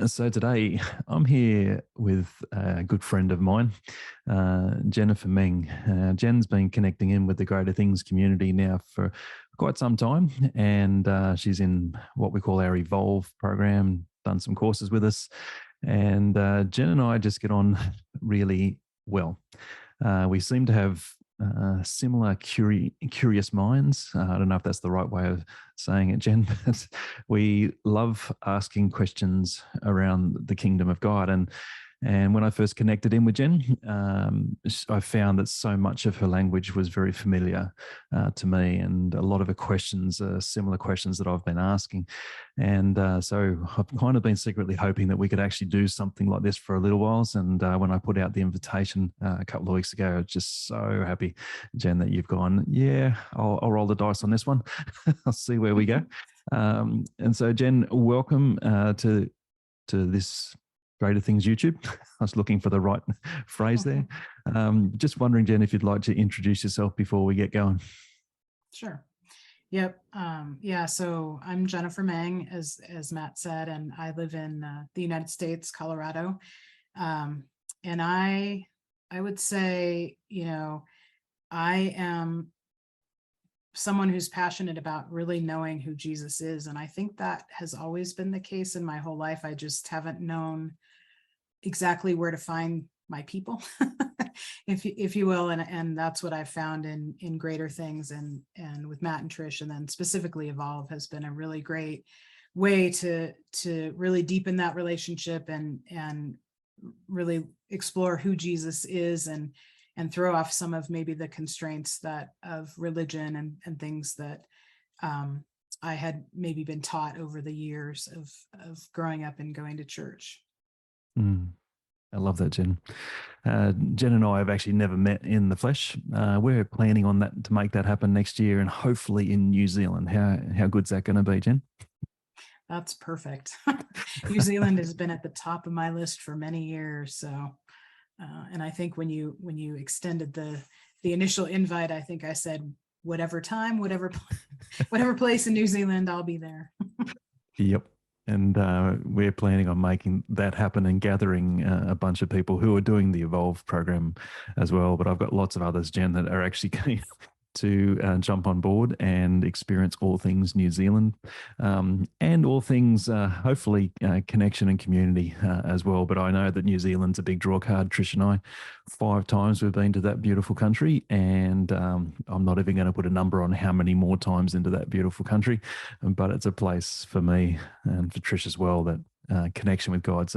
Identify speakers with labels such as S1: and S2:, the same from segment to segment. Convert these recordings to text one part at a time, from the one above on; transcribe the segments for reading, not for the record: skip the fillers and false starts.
S1: So today I'm here with a good friend of mine, Jennifer Meng. Jen's been connecting in with the Greater Things community now for quite some time, and she's in what we call our Evolve program, done some courses with us. And Jen and I just get on really well. We seem to have similar curious minds. I don't know if that's the right way of saying it, Jen, but we love asking questions around the kingdom of God. And when I first connected in with Jen, I found that so much of her language was very familiar to me, and a lot of her questions are similar questions that I've been asking. And so I've kind of been secretly hoping that we could actually do something like this for a little while. And when I put out the invitation a couple of weeks ago, I was just so happy, Jen, that you've gone, yeah, I'll roll the dice on this one. I'll see where we go. And so, Jen, welcome to this Greater Things YouTube. I was looking for the right phrase there. Just wondering, Jen, if you'd like to introduce yourself before we get going.
S2: Sure. Yep. Yeah. So I'm Jennifer Meng, as Matt said, and I live in the United States, Colorado. And I would say, I am someone who's passionate about really knowing who Jesus is, and I think that has always been the case in my whole life. I just haven't known exactly where to find my people, if you will, and that's what I've found in Greater Things and with Matt and Trish, and then specifically Evolve has been a really great way to really deepen that relationship and really explore who Jesus is and throw off some of maybe the constraints that of religion and things that I had maybe been taught over the years of growing up and going to church.
S1: I love that, Jen. Jen and I have actually never met in the flesh. We're planning on that to make that happen next year, and hopefully in New Zealand. How good's that going to be, Jen?
S2: That's perfect. New Zealand has been at the top of my list for many years. So, and I think when you extended the initial invite, I think I said whatever time, whatever place in New Zealand, I'll be there.
S1: Yep. And we're planning on making that happen and gathering a bunch of people who are doing the Evolve program as well. But I've got lots of others, Jen, that are actually keen to jump on board and experience all things New Zealand and all things, hopefully, connection and community as well. But I know that New Zealand's a big draw card. Trish and I, 5 times we've been to that beautiful country, and I'm not even going to put a number on how many more times into that beautiful country, but it's a place for me and for Trish as well that connection with God's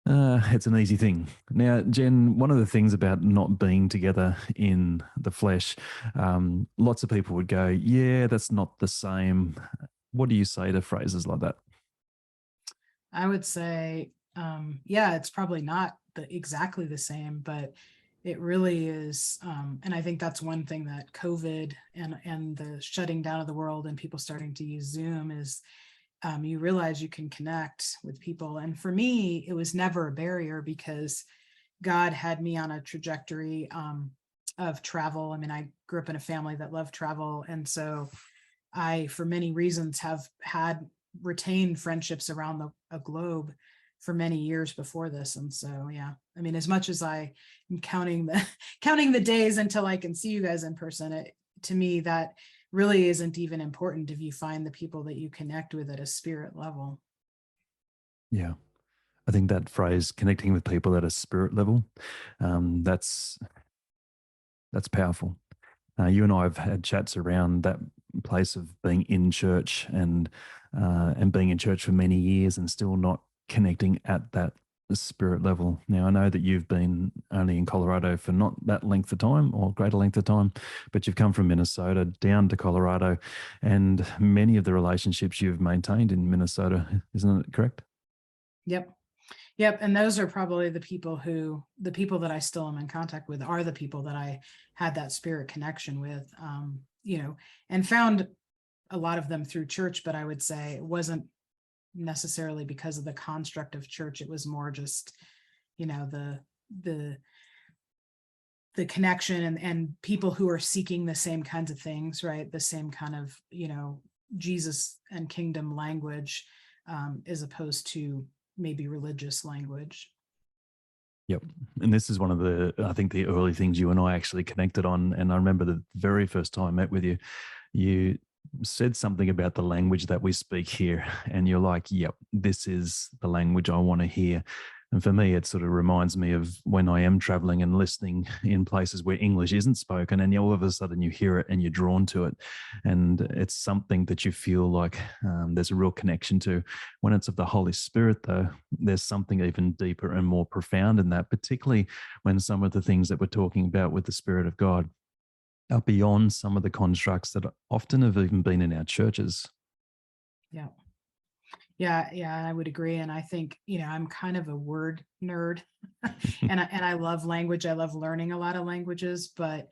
S1: it's an easy thing. Now, Jen, one of the things about not being together in the flesh, lots of people would go, yeah, that's not the same. What do you say to phrases like that?
S2: I would say, yeah, it's probably not exactly the same, but it really is. And I think that's one thing that COVID and the shutting down of the world and people starting to use Zoom is you realize you can connect with people. And for me, it was never a barrier because God had me on a trajectory of travel. I mean, I grew up in a family that loved travel. And so I, for many reasons, have had retained friendships around the globe for many years before this. And so, yeah, I mean, as much as I am counting the days until I can see you guys in person, to me, that really isn't even important if you find the people that you connect with at a spirit level.
S1: Yeah. I think that phrase, connecting with people at a spirit level, that's powerful. You and I have had chats around that place of being in church and being in church for many years and still not connecting at that spirit level. Now, I know that you've been only in Colorado for not that length of time or greater length of time, but you've come from Minnesota down to Colorado, and many of the relationships you've maintained in Minnesota, isn't it correct?
S2: Yep. And those are probably the people that I still am in contact with are the people that I had that spirit connection with, and found a lot of them through church, but I would say it wasn't necessarily because of the construct of church. It was more just, the connection and people who are seeking the same kinds of things, right? The same kind of, Jesus and kingdom language as opposed to maybe religious language.
S1: Yep. And this is one of I think the early things you and I actually connected on. And I remember the very first time I met with you, you said something about the language that we speak here. And you're like, yep, this is the language I want to hear. And for me, it sort of reminds me of when I am traveling and listening in places where English isn't spoken, and all of a sudden you hear it and you're drawn to it. And it's something that you feel like there's a real connection to. When it's of the Holy Spirit, though, there's something even deeper and more profound in that, particularly when some of the things that we're talking about with the Spirit of God are beyond some of the constructs that often have even been in our churches.
S2: Yeah. Yeah, I would agree. And I think, I'm kind of a word nerd and I love language. I love learning a lot of languages, but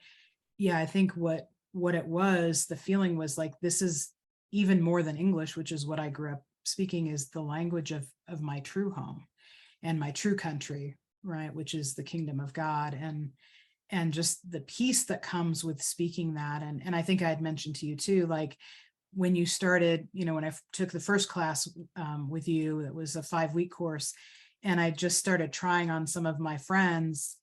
S2: yeah, I think what it was, the feeling was like, this is even more than English, which is what I grew up speaking, is the language of my true home and my true country, right? Which is the kingdom of God. And just the peace that comes with speaking that. And I think I had mentioned to you too, like, when you started, when I took the first class with you, it was a 5-week course, and I just started trying on some of my friends,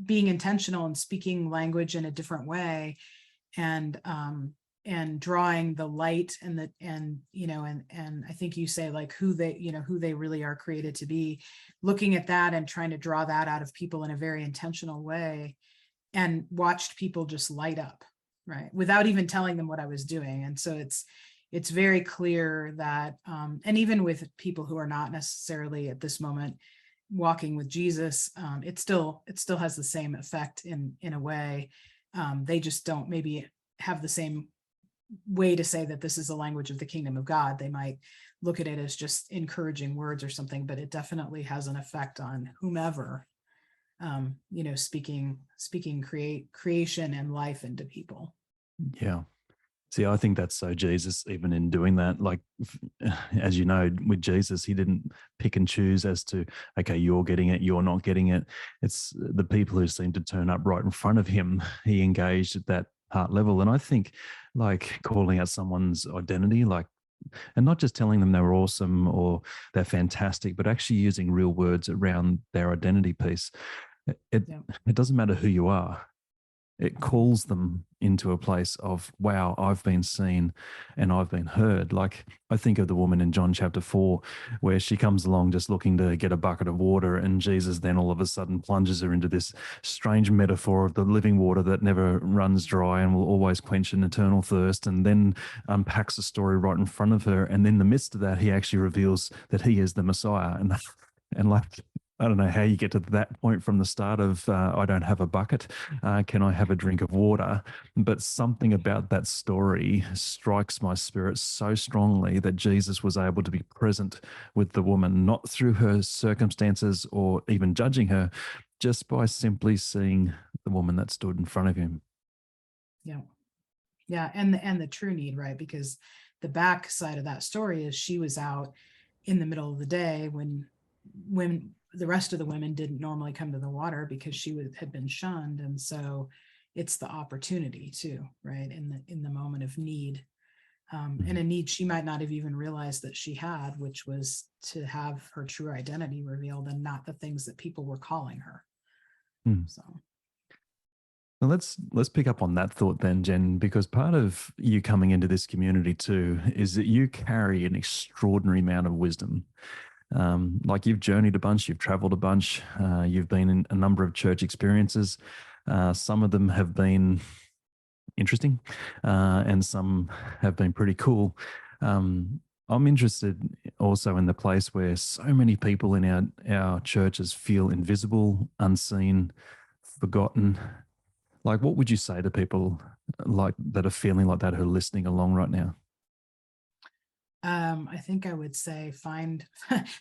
S2: being intentional and speaking language in a different way, and drawing the light and I think you say like who they really are created to be, looking at that and trying to draw that out of people in a very intentional way, and watched people just light up, right, without even telling them what I was doing. And so it's very clear that, and even with people who are not necessarily at this moment walking with Jesus, it still has the same effect in a way. They just don't maybe have the same way to say that this is a language of the kingdom of God. They might look at it as just encouraging words or something, but it definitely has an effect on whomever, speaking creation and life into people.
S1: Yeah. See, I think that's so Jesus, even in doing that. Like, as you know, with Jesus, he didn't pick and choose as to, okay, you're getting it, you're not getting it. It's the people who seem to turn up right in front of him. He engaged at that heart level. And I think, like, calling out someone's identity, like, and not just telling them they're awesome or they're fantastic, but actually using real words around their identity piece. It,
S2: Yeah.
S1: it doesn't matter who you are. It calls them into a place of, wow, I've been seen and I've been heard. Like, I think of the woman in John chapter 4, where she comes along just looking to get a bucket of water, and Jesus then all of a sudden plunges her into this strange metaphor of the living water that never runs dry and will always quench an eternal thirst, and then unpacks the story right in front of her. And in the midst of that, he actually reveals that he is the Messiah. And like, I don't know how you get to that point from the start of, I don't have a bucket. Can I have a drink of water? But something about that story strikes my spirit so strongly that Jesus was able to be present with the woman, not through her circumstances or even judging her, just by simply seeing the woman that stood in front of him.
S2: Yeah. Yeah. And the true need, right? Because the back side of that story is she was out in the middle of the day when the rest of the women didn't normally come to the water because she had been shunned. And so it's the opportunity too, right? In the moment of need, and a need she might not have even realized that she had, which was to have her true identity revealed and not the things that people were calling her.
S1: Mm.
S2: So.
S1: Well, let's pick up on that thought then, Jen, because part of you coming into this community too is that you carry an extraordinary amount of wisdom. Like, you've journeyed a bunch, you've traveled a bunch, you've been in a number of church experiences. Some of them have been interesting, and some have been pretty cool. I'm interested also in the place where so many people in our churches feel invisible, unseen, forgotten. Like, what would you say to people like that are feeling like that, who are listening along right now?
S2: I think I would say find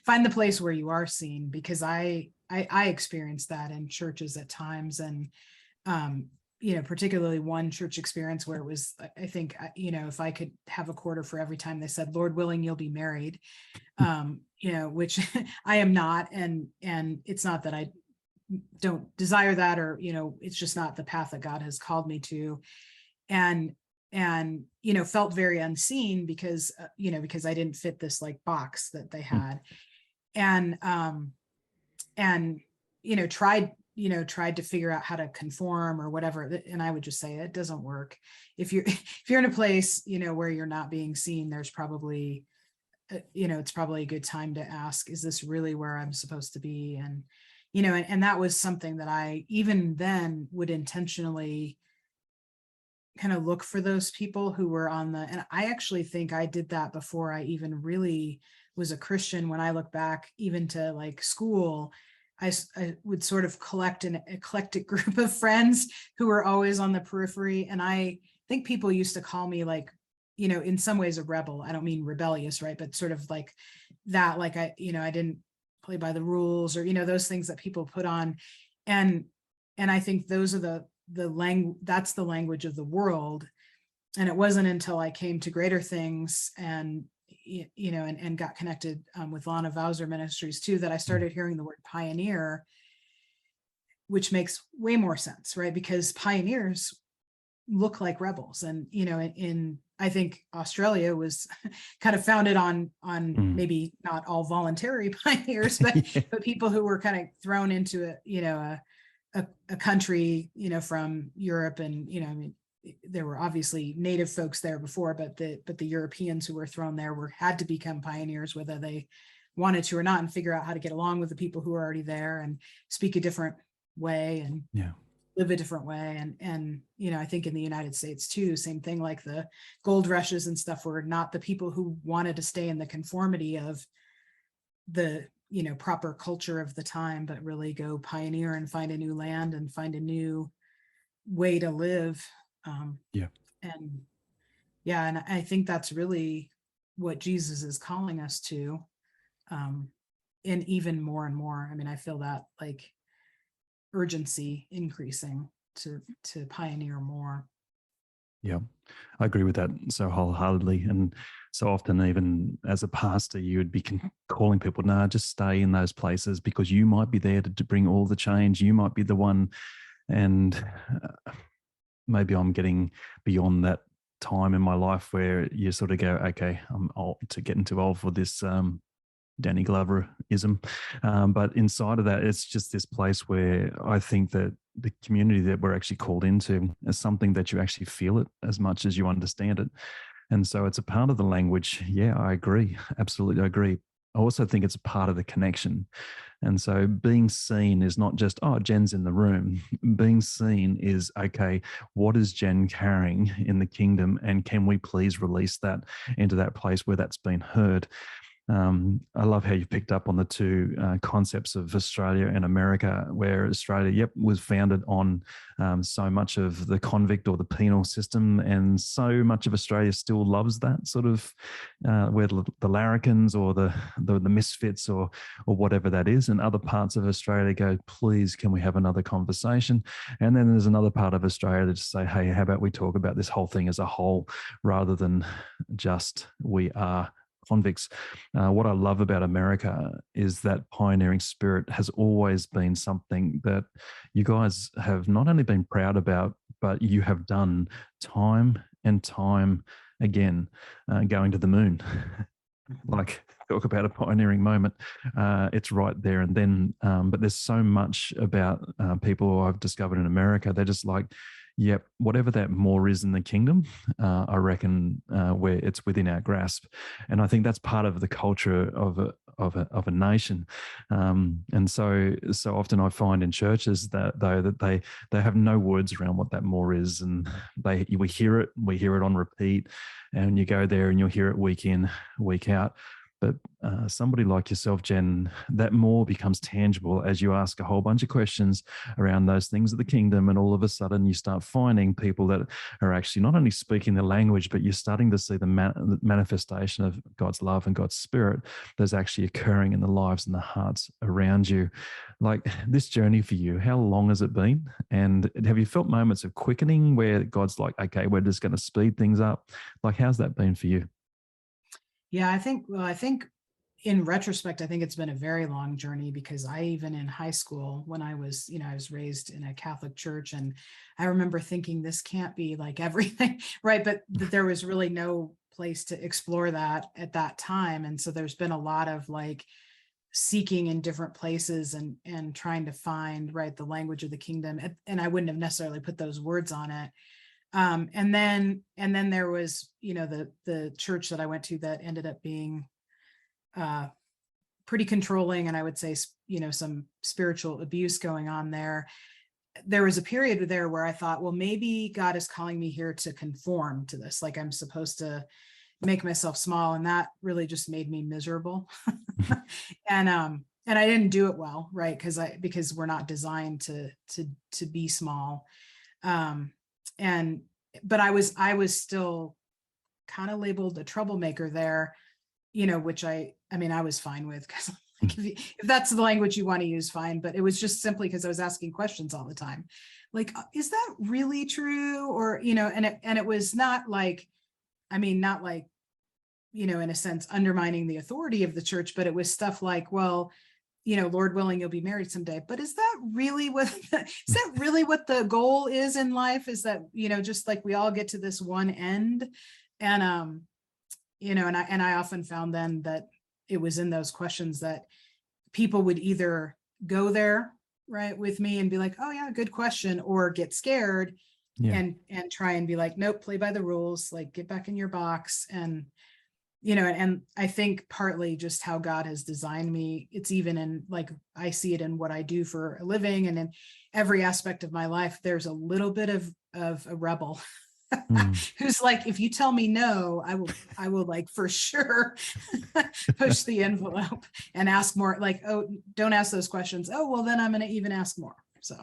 S2: find the place where you are seen, because I experienced that in churches at times. And particularly one church experience where it was, I think, if I could have a quarter for every time they said, Lord willing, you'll be married, which I am not. And it's not that I don't desire that, or, it's just not the path that God has called me to. And and, you know, felt very unseen because, you know, because I didn't fit this like box that they
S1: Mm.
S2: had. And you know, tried to figure out how to conform or whatever. And I would just say it doesn't work. If you're if you're in a place, you know, where you're not being seen, there's probably, you know, it's probably a good time to ask, is this really where I'm supposed to be? And, you know, and that was something that I even then would intentionally kind of look for those people who were on the, and I actually think I did that before I even really was a Christian. When I look back even to like school, I would sort of collect an eclectic group of friends who were always on the periphery. And I think people used to call me like, you know, in some ways a rebel. I don't mean rebellious, right? But sort of like that, like I, you know, I didn't play by the rules, or, you know, those things that people put on. And I think those are the language, that's the language of the world. And it wasn't until I came to Greater Things and, you know, and got connected with Lana Vauser Ministries too, that I started hearing the word pioneer, which makes way more sense, right? Because pioneers look like rebels. And, you know, in I think Australia was kind of founded on maybe not all voluntary pioneers, but
S1: Yeah.
S2: but people who were kind of thrown into a, you know, a country, you know, from Europe. And, you know, I mean, there were obviously native folks there before, but the Europeans who were thrown there had to become pioneers, whether they wanted to or not, and figure out how to get along with the people who were already there and speak a different way and
S1: Yeah.
S2: live a different way. And, you know, I think in the United States too, same thing, like the gold rushes and stuff were not the people who wanted to stay in the conformity of the, you know, proper culture of the time, but really go pioneer and find a new land and find a new way to live.
S1: Yeah.
S2: And yeah, and I think that's really what Jesus is calling us to. And even more and more, I mean, I feel that like urgency increasing to pioneer more.
S1: Yeah, I agree with that so wholeheartedly. And so often, even as a pastor, you would be calling people, nah, just stay in those places because you might be there to bring all the change. You might be the one. And maybe I'm getting beyond that time in my life where you sort of go, okay, I'm old, getting too old for this Danny Gloverism. But inside of that, it's just this place where I think that the community that we're actually called into is something that you actually feel it as much as you understand it. And so it's a part of the language. Yeah, I agree. Absolutely, I agree. I also think it's a part of the connection. And so being seen is not just, oh, Jenn's in the room. Being seen is, okay, what is Jenn carrying in the kingdom? And can we please release that into that place where that's been heard? I love how you picked up on the two concepts of Australia and America, where Australia, yep, was founded on so much of the convict or the penal system, and so much of Australia still loves that sort of where the larrikins or the misfits or whatever that is, and other parts of Australia go, please, can we have another conversation? And then there's another part of Australia that just say, hey, how about we talk about this whole thing as a whole rather than just we are convicts. What I love about America is that pioneering spirit has always been something that you guys have not only been proud about, but you have done time and time again, going to the moon. Like, talk about a pioneering moment. It's right there and then. But there's so much about people I've discovered in America. They're just like, yep, whatever that more is in the kingdom, I reckon where it's within our grasp. And I think that's part of the culture of a nation. And so often I find in churches that though that they have no words around what that more is, and we hear it on repeat, and you go there and you'll hear it week in, week out. But somebody like yourself, Jenn, that more becomes tangible as you ask a whole bunch of questions around those things of the kingdom. And all of a sudden you start finding people that are actually not only speaking the language, but you're starting to see the manifestation of God's love and God's spirit that's actually occurring in the lives and the hearts around you. Like, this journey for you, how long has it been? And have you felt moments of quickening where God's like, okay, we're just going to speed things up? Like, how's that been for you?
S2: Yeah, I think in retrospect, I think it's been a very long journey, because I, even in high school, when I was, I was raised in a Catholic church, and I remember thinking, this can't be like everything, right? But there was really no place to explore that at that time. And so there's been a lot of like seeking in different places and trying to find, right, the language of the kingdom. And I wouldn't have necessarily put those words on it. And then there was, the church that I went to that ended up being pretty controlling, and I would say, some spiritual abuse going on there. There was a period there where I thought, well, maybe God is calling me here to conform to this. Like, I'm supposed to make myself small. And that really just made me miserable. And I didn't do it well, right? Because we're not designed to be small. But I was still kind of labeled a troublemaker there, which I was fine with, because like, if that's the language you want to use, fine. But it was just simply because I was asking questions all the time. Like, is that really true? Or, and it was not like, not like, in a sense, undermining the authority of the church, but it was stuff like, well, Lord willing, you'll be married someday. But is that really what the goal is in life? Is that, just like we all get to this one end? And, and I often found then that it was in those questions that people would either go there, right, with me and be like, oh yeah, good question, or get scared and try and be like, nope, play by the rules, like get back in your box. And and I think partly just how God has designed me, it's even in, like, I see it in what I do for a living, and in every aspect of my life, there's a little bit of a rebel who's like, if you tell me no, I will like for sure push the envelope and ask more. Like, oh, don't ask those questions. Oh, well, then I'm going to even ask more. So.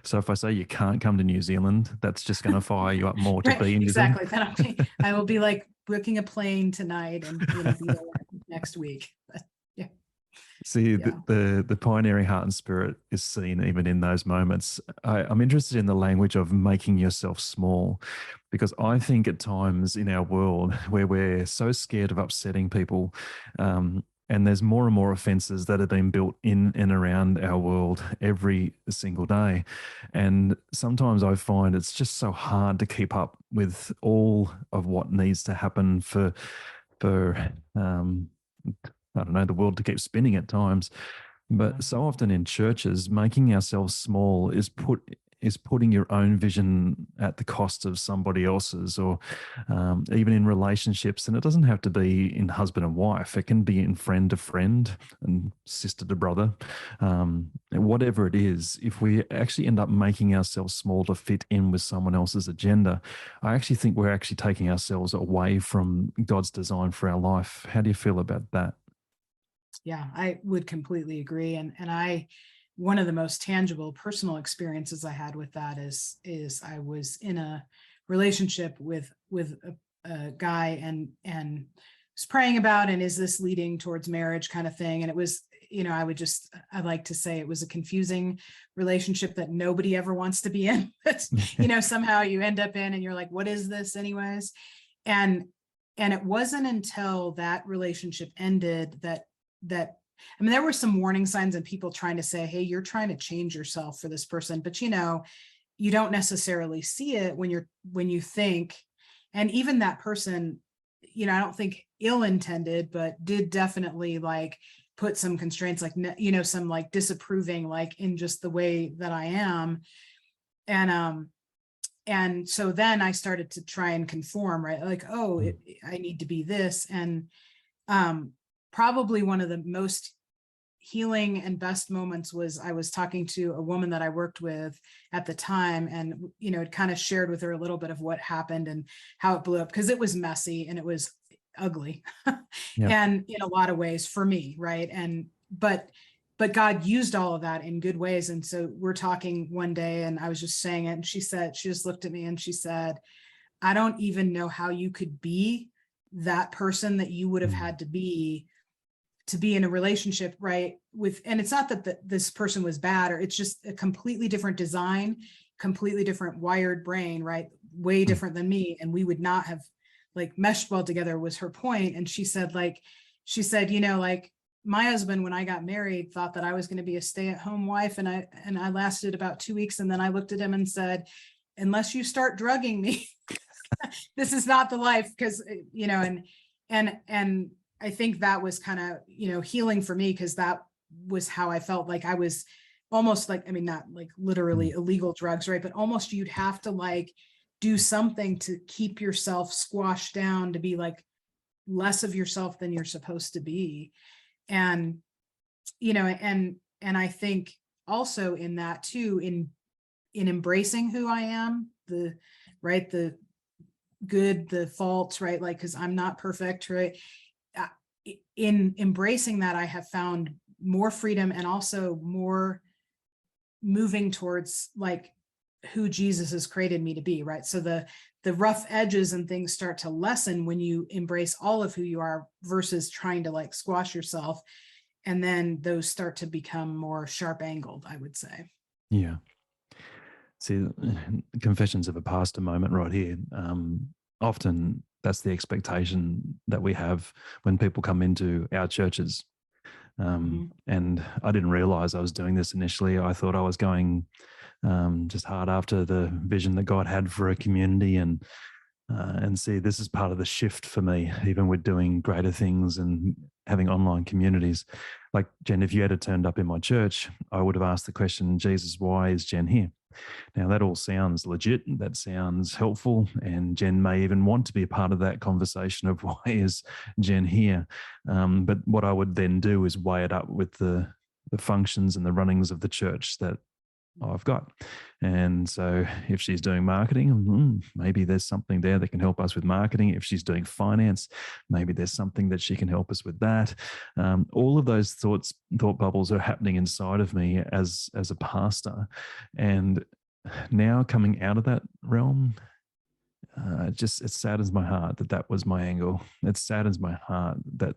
S1: So if I say you can't come to New Zealand, that's just going to fire you up more to
S2: Right,
S1: be in New
S2: exactly.
S1: Zealand.
S2: Then I will be like booking a plane tonight and be there next week. But, yeah.
S1: See,
S2: Yeah.
S1: the pioneering heart and spirit is seen even in those moments. I'm interested in the language of making yourself small, because I think at times in our world where we're so scared of upsetting people, and there's more and more offenses that are being built in and around our world every single day. And sometimes I find it's just so hard to keep up with all of what needs to happen for I don't know, the world to keep spinning at times. But so often in churches, making ourselves small is putting your own vision at the cost of somebody else's, or even in relationships. And it doesn't have to be in husband and wife. It can be in friend to friend and sister to brother. Whatever it is, if we actually end up making ourselves small to fit in with someone else's agenda, I actually think we're actually taking ourselves away from God's design for our life. How do you feel about that?
S2: Yeah, I would completely agree. And one of the most tangible personal experiences I had with that is I was in a relationship with a guy and was praying about, and is this leading towards marriage kind of thing. And it was, I like to say it was a confusing relationship that nobody ever wants to be in, but somehow you end up in, and you're like, what is this anyways? And it wasn't until that relationship ended that there were some warning signs and people trying to say, hey, you're trying to change yourself for this person, but you don't necessarily see it when you think. And even that person, I don't think ill-intended, but did definitely like put some constraints, like, some like disapproving, like in just the way that I am. And so then I started to try and conform, right? Like, I need to be this. And probably one of the most healing and best moments was I was talking to a woman that I worked with at the time, and it kind of shared with her a little bit of what happened and how it blew up, because it was messy and it was ugly and in a lot of ways for me, right? And but God used all of that in good ways. And so we're talking one day and I was just saying it, and she just looked at me and she said, I don't even know how you could be that person that you would have had to be in a relationship, right? And it's not that this person was bad, or it's just a completely different design, completely different wired brain, right? Way different than me. And we would not have like meshed well together, was her point. And she said, like, she said, like my husband, when I got married, thought that I was going to be a stay-at-home wife. And I lasted about 2 weeks. And then I looked at him and said, unless you start drugging me, this is not the life. Because, and I think that was kind of, healing for me, because that was how I felt. Like I was almost like, I mean, not like literally illegal drugs, right? But almost you'd have to like do something to keep yourself squashed down, to be like less of yourself than you're supposed to be. And, and I think also in that too, in embracing who I am, the good, the faults, right? Like, cause I'm not perfect, right? In embracing that, I have found more freedom, and also more moving towards like who Jesus has created me to be, right? So the rough edges and things start to lessen when you embrace all of who you are, versus trying to like squash yourself. And then those start to become more sharp angled, I would say.
S1: Yeah. See, confessions of a pastor moment right here. Often that's the expectation that we have when people come into our churches. And I didn't realize I was doing this initially. I thought I was going just hard after the vision that God had for a community, and see, this is part of the shift for me, even with doing greater things and having online communities. Like, Jen, if you had turned up in my church, I would have asked the question, Jesus, why is Jen here? Now, that all sounds legit. That sounds helpful. And Jen may even want to be a part of that conversation of why is Jen here? But what I would then do is weigh it up with the functions and the runnings of the church that I've got. And so if she's doing marketing, maybe there's something there that can help us with marketing. If she's doing finance, maybe there's something that she can help us with that. All of those thought bubbles are happening inside of me as a pastor. And now coming out of that realm, it saddens my heart that was my angle. It saddens my heart that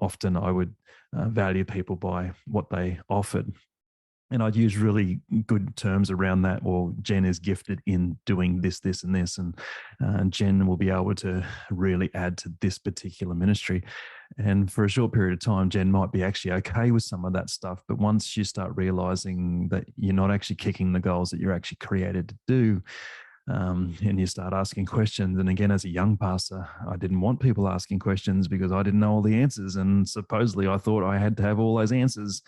S1: often I would value people by what they offered. And I'd use really good terms around that. Well, Jen is gifted in doing this, this, and this. And Jen will be able to really add to this particular ministry. And for a short period of time, Jen might be actually okay with some of that stuff. But once you start realizing that you're not actually kicking the goals that you're actually created to do, and you start asking questions. And again, as a young pastor, I didn't want people asking questions because I didn't know all the answers. And supposedly I thought I had to have all those answers.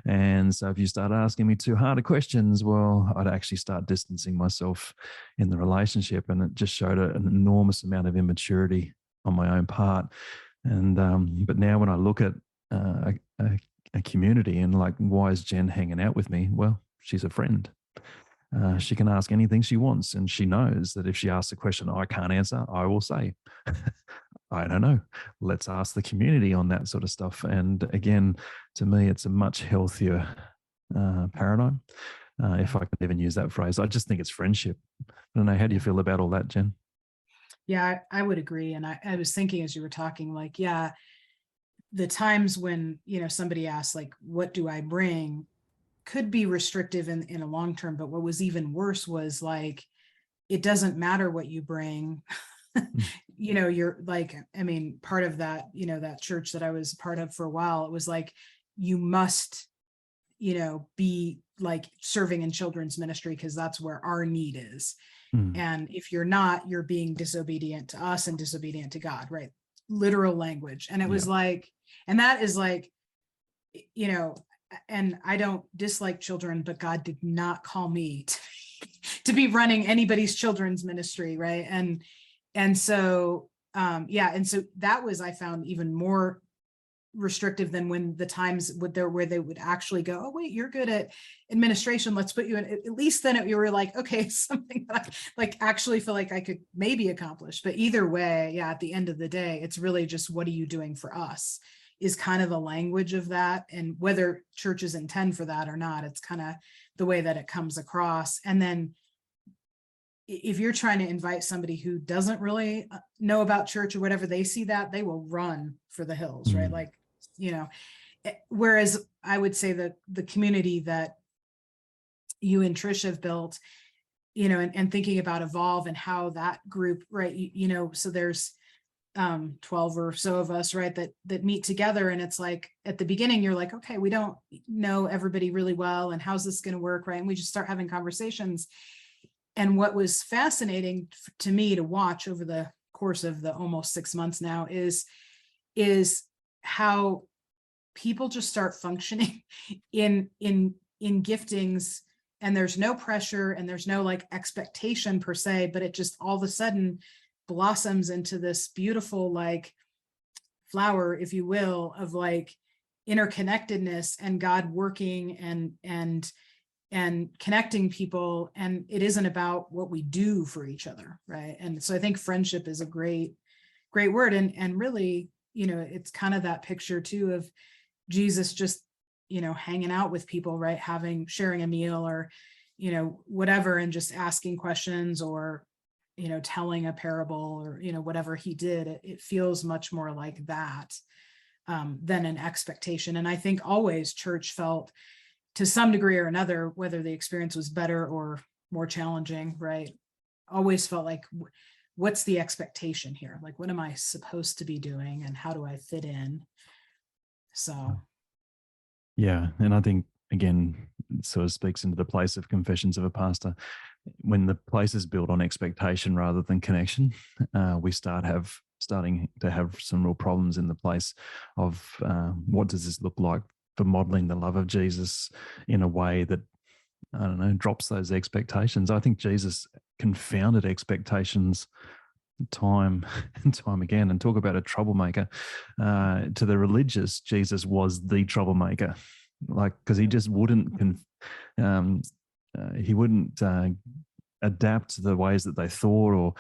S1: And so if you start asking me too hard questions, well, I'd actually start distancing myself in the relationship. And it just showed an enormous amount of immaturity on my own part. And but now when I look at a community and like, why is Jen hanging out with me? Well, she's a friend. She can ask anything she wants, and she knows that if she asks a question I can't answer, I will say, I don't know. Let's ask the community on that sort of stuff. And again, to me, it's a much healthier paradigm, if I can even use that phrase. I just think it's friendship. I don't know. How do you feel about all that, Jen?
S2: Yeah, I would agree. And I was thinking as you were talking, like, yeah, the times when, somebody asks, like, what do I bring, could be restrictive in a long term. But what was even worse was like, it doesn't matter what you bring. You're like, I mean, part of that, that church that I was part of for a while, it was like, you must, be like serving in children's ministry because that's where our need is. And if you're not, you're being disobedient to us and disobedient to God, right? Literal language. And it was like, and that is like, and I don't dislike children, but God did not call me to be running anybody's children's ministry, right? And so and so that was, I found, even more restrictive than when the times where they would actually go, oh wait, you're good at administration, let's put you in. At least then you were like, okay, something that I like actually feel like I could maybe accomplish. But either way, at the end of the day, it's really just, what are you doing for us, is kind of the language of that. And whether churches intend for that or not, it's kind of the way that it comes across. And then if you're trying to invite somebody who doesn't really know about church or whatever, they see that, they will run for the hills, right? Like, whereas I would say that the community that you and Trish have built, and thinking about Evolve and how that group, right, so there's 12 or so of us, right, that meet together. And it's like at the beginning, you're like, okay, we don't know everybody really well. And how's this going to work? Right. And we just start having conversations. And what was fascinating to me to watch over the course of the almost 6 months now is how people just start functioning in giftings, and there's no pressure and there's no like expectation per se, but it just all of a sudden blossoms into this beautiful like flower, if you will, of like interconnectedness and God working and connecting people. And it isn't about what we do for each other, right? And so I think friendship is a great word. And really, it's kind of that picture too of Jesus just, hanging out with people, right? Sharing a meal or, whatever, and just asking questions or, telling a parable or, whatever he did. It feels much more like that than an expectation. And I think always church felt to some degree or another, whether the experience was better or more challenging, right? Always felt like, what's the expectation here? Like, what am I supposed to be doing and how do I fit in? So.
S1: Yeah. And I think, again, it sort of speaks into the place of Confessions of a Pastor. When the place is built on expectation rather than connection, we starting to have some real problems in the place of what does this look like for modeling the love of Jesus in a way that, I don't know, drops those expectations. I think Jesus confounded expectations time and time again. And talk about a troublemaker. To the religious, Jesus was the troublemaker, like, because he just wouldn't adapt to the ways that they thought or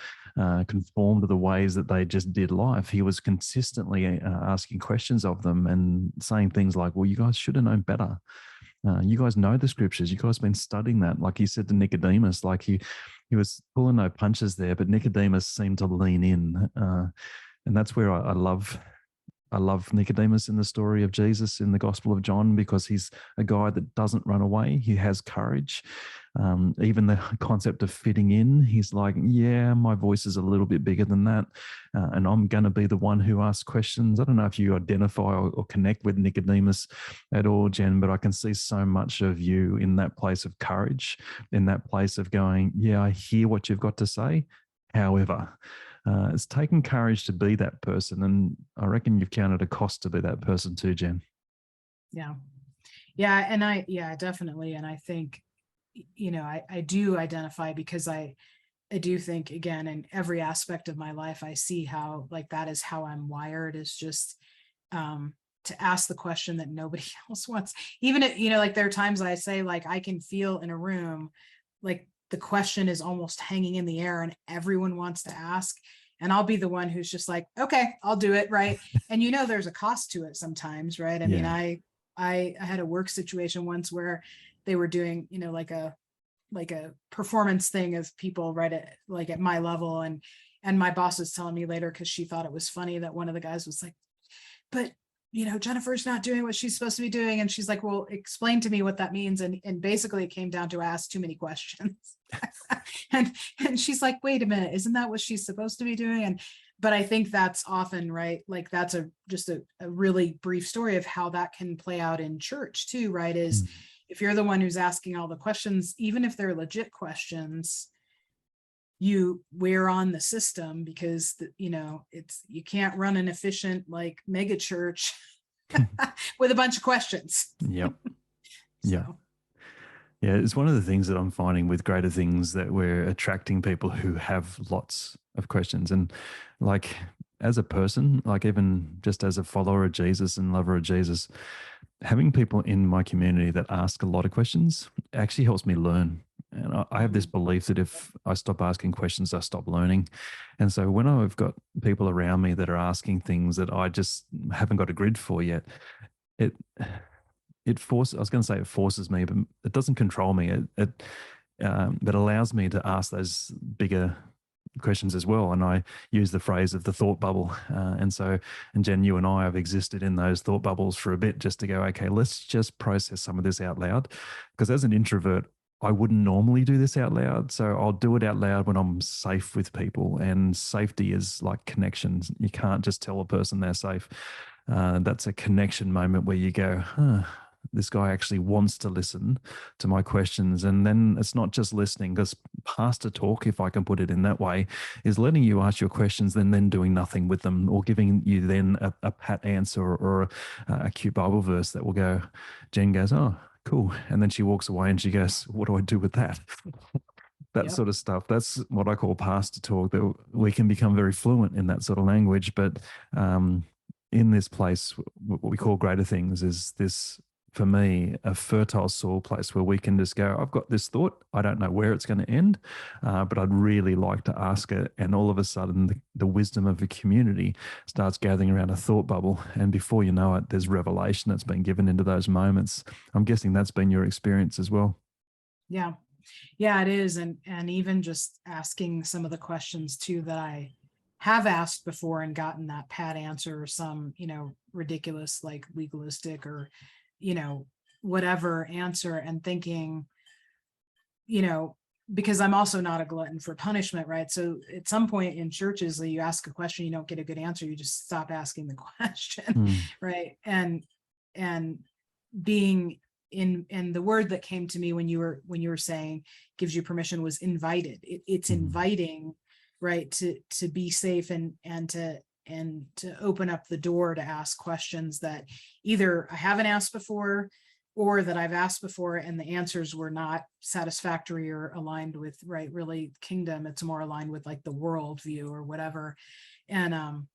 S1: conform to the ways that they just did life. He was consistently asking questions of them and saying things like, well, you guys should have known better. You guys know the scriptures. You guys have been studying that. Like he said to Nicodemus, like he was pulling no punches there, but Nicodemus seemed to lean in. And that's where I love Nicodemus in the story of Jesus in the Gospel of John, because he's a guy that doesn't run away. He has courage. Even the concept of fitting in, he's like, yeah, my voice is a little bit bigger than that. And I'm going to be the one who asks questions. I don't know if you identify or connect with Nicodemus at all, Jen, but I can see so much of you in that place of courage, in that place of going, yeah, I hear what you've got to say. However, it's taken courage to be that person. And I reckon you've counted a cost to be that person too, Jen.
S2: Yeah. Yeah. And definitely. And I think, I do identify, because I do think, again, in every aspect of my life, I see how like that is how I'm wired, is just to ask the question that nobody else wants. Even if, like there are times I say, like, I can feel in a room, like the question is almost hanging in the air and everyone wants to ask. And I'll be the one who's just like, okay, I'll do it. Right. And there's a cost to it sometimes. Right. I mean, I had a work situation once where they were doing, like a performance thing of people right at my level. And my boss was telling me later, because she thought it was funny, that one of the guys was like, but Jennifer's not doing what she's supposed to be doing. And she's like, well, explain to me what that means. And basically it came down to ask too many questions. and she's like, wait a minute, isn't that what she's supposed to be doing? But I think that's often, right, like that's just a really brief story of how that can play out in church too, right? Is if you're the one who's asking all the questions, even if they're legit questions, you wear on the system, because you can't run an efficient like mega church with a bunch of questions.
S1: Yep.
S2: So.
S1: Yeah. Yeah, it's one of the things that I'm finding with Greater Things, that we're attracting people who have lots of questions. And like, as a person, like even just as a follower of Jesus and lover of Jesus, having people in my community that ask a lot of questions actually helps me learn. And I have this belief that if I stop asking questions, I stop learning. And so when I've got people around me that are asking things that I just haven't got a grid for yet, it forces me, but it doesn't control me. It allows me to ask those bigger questions as well. And I use the phrase of the thought bubble. And Jen, you and I have existed in those thought bubbles for a bit, just to go, okay, let's just process some of this out loud. Because as an introvert, I wouldn't normally do this out loud. So I'll do it out loud when I'm safe with people. And safety is like connections. You can't just tell a person they're safe. That's a connection moment where you go, huh, this guy actually wants to listen to my questions. And then it's not just listening, because pastor talk, if I can put it in that way, is letting you ask your questions, then doing nothing with them, or giving you then a pat answer, or a cute Bible verse that will go, Jen goes, oh, cool. And then she walks away and she goes, what do I do with that? That
S2: Yep.
S1: sort of stuff. That's what I call pastor talk, that we can become very fluent in that sort of language. But in this place, what we call greater things is this, for me, a fertile soil place where we can just go, I've got this thought. I don't know where it's going to end, but I'd really like to ask it. And all of a sudden, the wisdom of the community starts gathering around a thought bubble. And before you know it, there's revelation that's been given into those moments. I'm guessing that's been your experience as well.
S2: Yeah. Yeah, it is. And even just asking some of the questions too that I have asked before and gotten that pat answer, or some, ridiculous, like legalistic, or, whatever answer, and thinking, because I'm also not a glutton for punishment, right? So at some point in churches, you ask a question, you don't get a good answer, you just stop asking the question, right? And being in, and the word that came to me when you were saying gives you permission was invited. It's inviting, right, to be safe, and to open up the door to ask questions that either I haven't asked before, or that I've asked before and the answers were not satisfactory or aligned with, right, really kingdom. It's more aligned with like the world view or whatever. And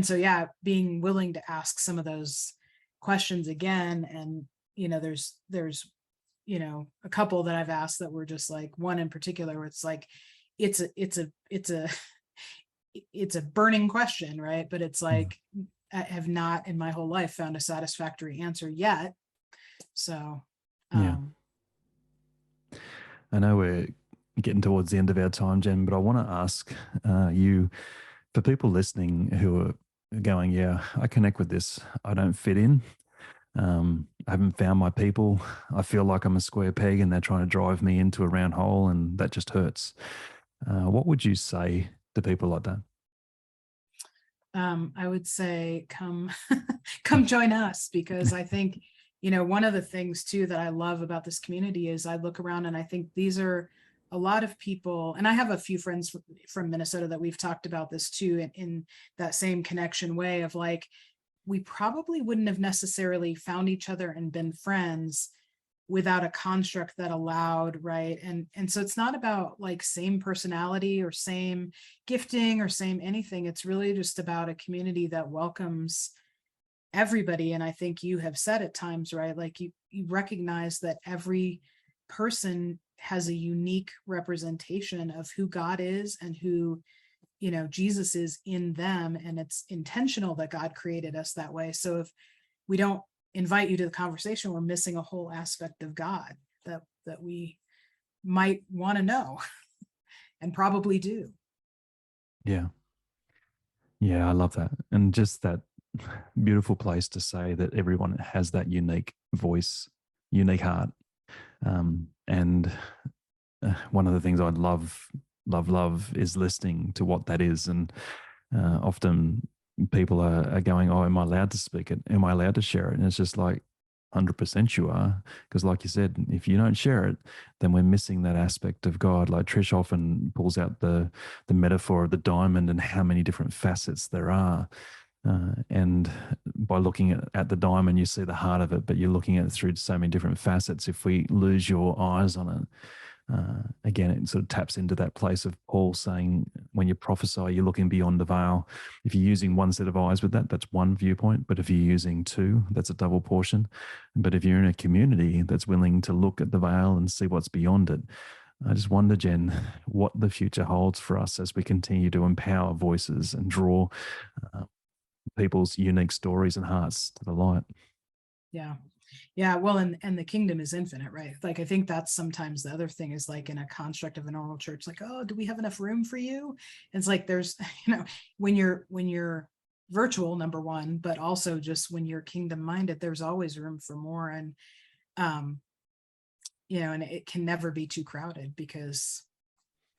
S2: so, yeah, being willing to ask some of those questions again. And, there's, a couple that I've asked that were just like, one in particular where it's like, it's a burning question, right? But it's like, I have not in my whole life found a satisfactory answer yet. So,
S1: Yeah. I know we're getting towards the end of our time, Jen, but I want to ask you, for people listening who are going, yeah, I connect with this, I don't fit in, I haven't found my people, I feel like I'm a square peg and they're trying to drive me into a round hole, and that just hurts. What would you say to people like that?
S2: I would say come come join us, because I think, one of the things too that I love about this community is I look around and I think these are a lot of people, and I have a few friends from Minnesota that we've talked about this too, in that same connection way of like, we probably wouldn't have necessarily found each other and been friends without a construct that allowed, right? And so it's not about like same personality or same gifting or same anything. It's really just about a community that welcomes everybody. And I think you have said at times, right, like you recognize that every person has a unique representation of who God is and who, Jesus is in them, and it's intentional that God created us that way. So if we don't invite you to the conversation, we're missing a whole aspect of God that we might want to know and probably do.
S1: Yeah. Yeah, I love that. And just that beautiful place to say that everyone has that unique voice, unique heart. And one of the things I'd love is listening to what that is. And often people are going, oh, am I allowed to speak it? Am I allowed to share it? And it's just like, 100% you are. Because like you said, if you don't share it, then we're missing that aspect of God. Like Trish often pulls out the metaphor of the diamond and how many different facets there are. And by looking at the diamond, you see the heart of it, but you're looking at it through so many different facets. If we lose your eyes on it, again, it sort of taps into that place of Paul saying, when you prophesy, you're looking beyond the veil. If you're using one set of eyes with that, that's one viewpoint. But if you're using two, that's a double portion. But if you're in a community that's willing to look at the veil and see what's beyond it, I just wonder, Jen, what the future holds for us as we continue to empower voices and draw people's unique stories and hearts to the light.
S2: Yeah. Yeah. Well, and the kingdom is infinite, right? Like, I think that's sometimes the other thing is like in a construct of a normal church, like, oh, do we have enough room for you? And it's like, there's, when you're virtual, number one, but also just when you're kingdom minded, there's always room for more. And and it can never be too crowded because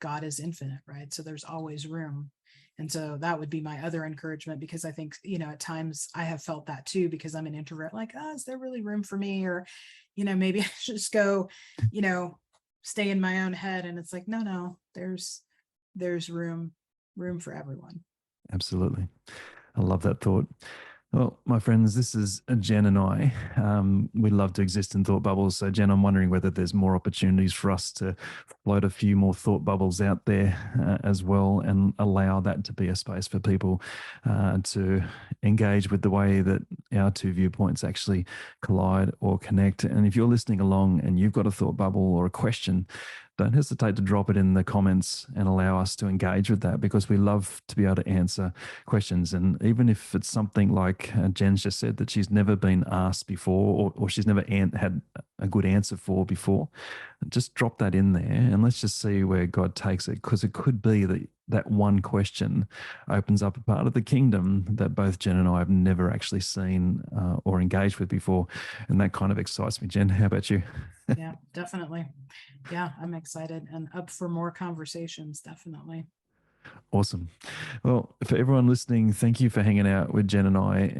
S2: God is infinite, right? So there's always room. And so that would be my other encouragement, because I think, at times I have felt that too, because I'm an introvert, like, oh, is there really room for me? Or, maybe I should just go, stay in my own head. And it's like, no, there's room for everyone.
S1: Absolutely. I love that thought. Well, my friends, this is Jen and I. We love to exist in thought bubbles. So, Jen, I'm wondering whether there's more opportunities for us to float a few more thought bubbles out there as well, and allow that to be a space for people to engage with the way that our two viewpoints actually collide or connect. And if you're listening along and you've got a thought bubble or a question, don't hesitate to drop it in the comments and allow us to engage with that, because we love to be able to answer questions. And even if it's something like Jen's just said that she's never been asked before, or she's never had a good answer for before, just drop that in there and let's just see where God takes it, because it could be that that one question opens up a part of the kingdom that both Jen and I have never actually seen or engaged with before. And that kind of excites me. Jen, how about you?
S2: Yeah, definitely. Yeah, I'm excited and up for more conversations. Definitely.
S1: Awesome. Well, for everyone listening, thank you for hanging out with Jen and I.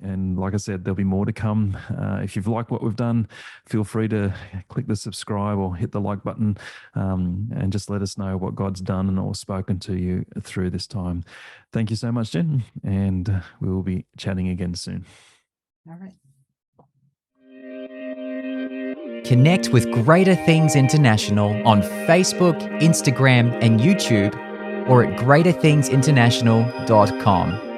S1: And like I said, there'll be more to come. If you've liked what we've done, feel free to click the subscribe or hit the like button, and just let us know what God's done or spoken to you through this time. Thank you so much, Jen. And we will be chatting again soon.
S2: All right.
S3: Connect with Greater Things International on Facebook, Instagram, and YouTube, or at greaterthingsinternational.com.